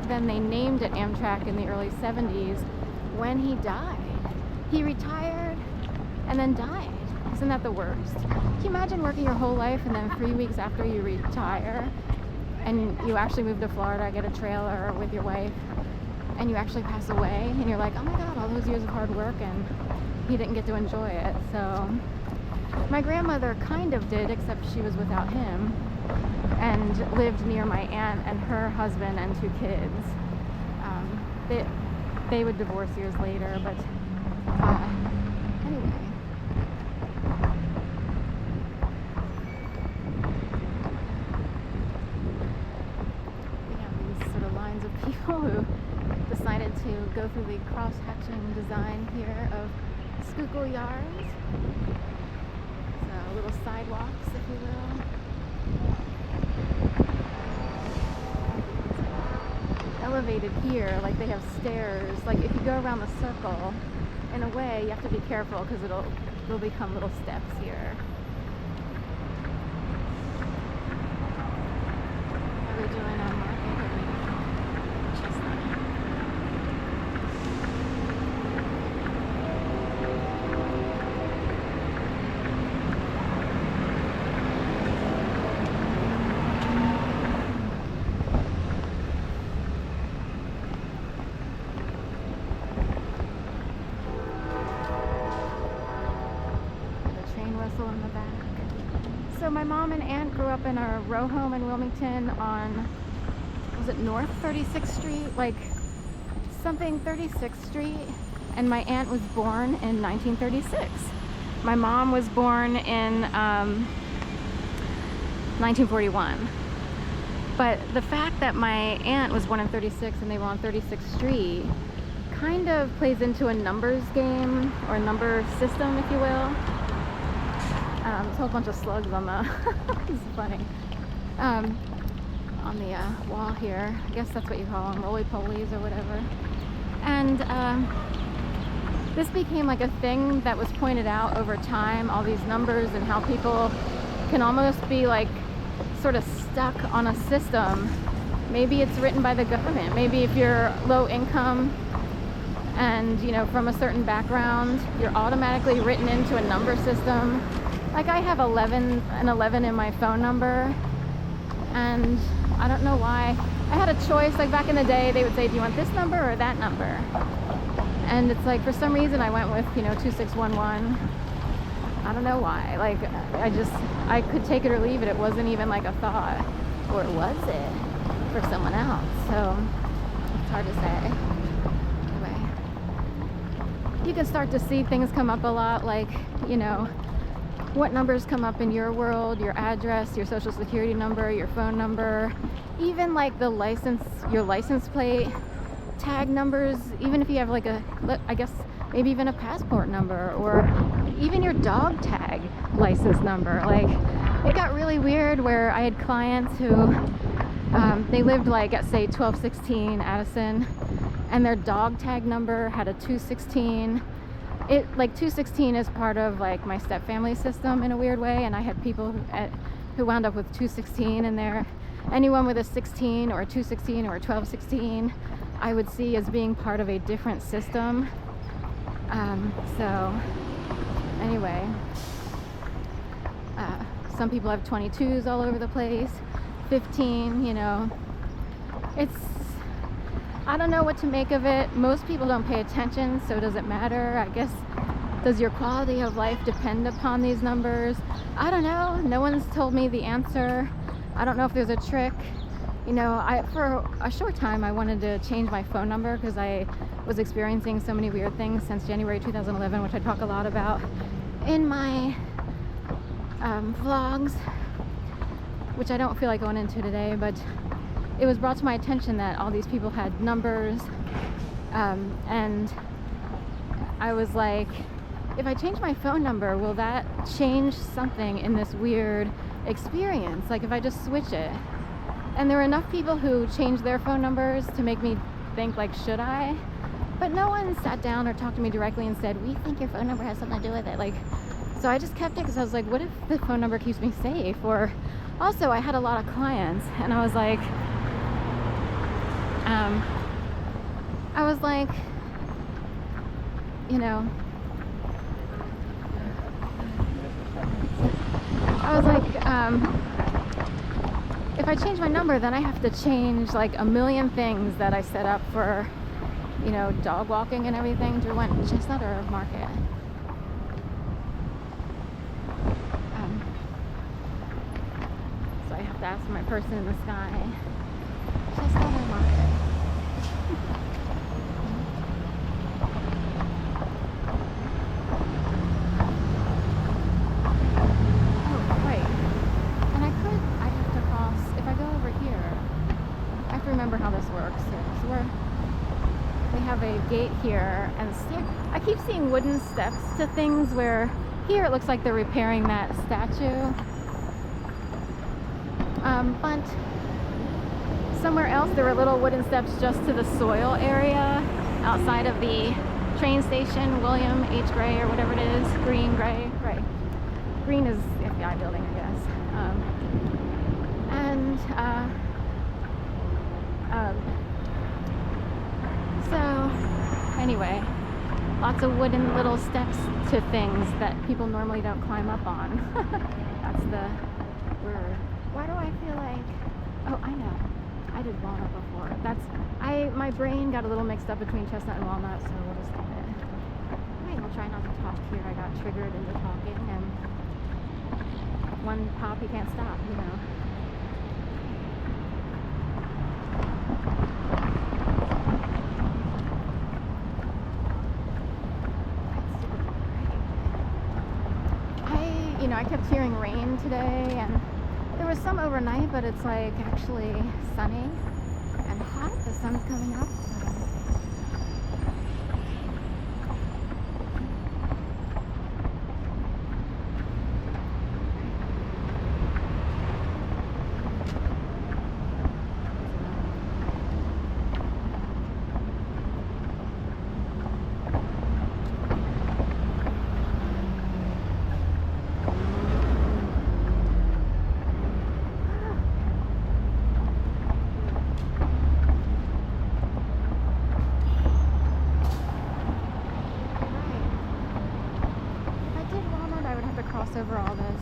then they named it Amtrak in the early 70s when he died. He retired and then died. Isn't that the worst? Can you imagine working your whole life and then 3 weeks after you retire and you actually move to Florida, get a trailer with your wife, and you actually pass away and you're like, oh my God, all those years of hard work and he didn't get to enjoy it. So my grandmother kind of did, except she was without him and lived near my aunt and her husband and 2 kids. They would divorce years later, but anyway. We have these sort of lines of people who decided to go through the cross-hatching design here of Schuylkill yards. So little sidewalks, if you will. Elevated here, like they have stairs. Like if you go around the circle, in a way you have to be careful because it'll become little steps here. How are we doing on market? In the back. So my mom and aunt grew up in a row home in Wilmington on, was it North 36th Street? Like something 36th Street. And my aunt was born in 1936. My mom was born in 1941. But the fact that my aunt was born in 36 and they were on 36th Street kind of plays into a numbers game or a number system, if you will. There's a whole bunch of slugs on the this is funny, on the wall here. I guess that's what you call them, roly-polies or whatever. And this became like a thing that was pointed out over time, all these numbers and how people can almost be like sort of stuck on a system. Maybe it's written by the government. Maybe if you're low income and from a certain background, you're automatically written into a number system. Like I have 11 in my phone number, and I don't know why. I had a choice, like back in the day, they would say, do you want this number or that number? And it's like, for some reason I went with, 2611. I don't know why. Like, I could take it or leave it. It wasn't even like a thought. Or was it for someone else? So, it's hard to say. Anyway. You can start to see things come up a lot, like, what numbers come up in your world, your address, your social security number, your phone number, even like your license plate, tag numbers, even if you have like I guess maybe even a passport number, or even your dog tag license number. Like it got really weird where I had clients who, they lived like at say 1216 Addison, and their dog tag number had a 216. 216 is part of like my step family system in a weird way, and I had people who wound up with 216 in there. Anyone with a 16 or a 216 or a 1216 I would see as being part of a different system. So anyway, some people have 22s all over the place, 15, I don't know what to make of it. Most people don't pay attention, so does it matter? I guess, does your quality of life depend upon these numbers? I don't know. No one's told me the answer. I don't know if there's a trick. For a short time I wanted to change my phone number because I was experiencing so many weird things since January 2011, which I talk a lot about in my vlogs, which I don't feel like going into today, but it was brought to my attention that all these people had numbers, and I was like, if I change my phone number, will that change something in this weird experience? Like if I just switch it? And there were enough people who changed their phone numbers to make me think like, should I? But no one sat down or talked to me directly and said, we think your phone number has something to do with it. Like, so I just kept it because I was like, what if the phone number keeps me safe? Or also I had a lot of clients and I was like, I was like, you know, if I change my number, then I have to change like a million things that I set up for, you know, dog walking and everything. Derwent Chestnut or Market? So I have to ask my person in the sky, Chestnut or Market? Remember how this works. So we have a gate here, and I keep seeing wooden steps to things where here it looks like they're repairing that statue. But somewhere else there were little wooden steps just to the soil area outside of the train station, William H. Gray or whatever it is. Green, gray, right. Green is the FBI building, I guess. So anyway, lots of wooden little steps to things that people normally don't climb up on. That's the word. Why do I feel like, oh, I know, I did walnut before. My brain got a little mixed up between chestnut and walnut, so we'll just leave it. Wait, I'll try not to talk here. I got triggered into talking, and one pop you can't stop, you know. I kept hearing rain today, and there was some overnight, but it's like actually sunny and hot. The sun's coming up. Over all this.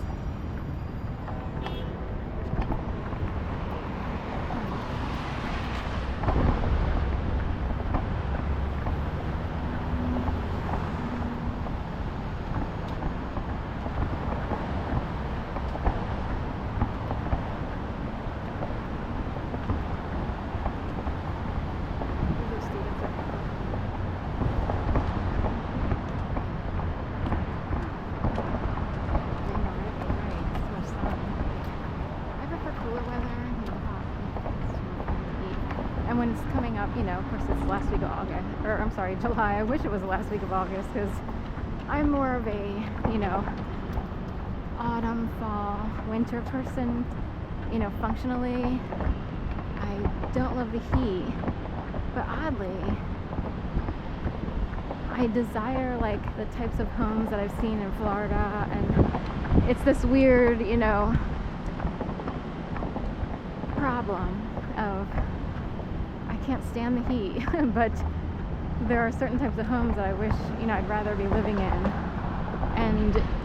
And when it's coming up, you know, of course it's the last week of August, or I'm sorry, July. I wish it was the last week of August, because I'm more of a, you know, autumn, fall, winter person, you know, functionally. I don't love the heat, but oddly, I desire like the types of homes that I've seen in Florida, and it's this weird, you know, problem of I can't stand the heat, but there are certain types of homes that I wish, you know, I'd rather be living in. And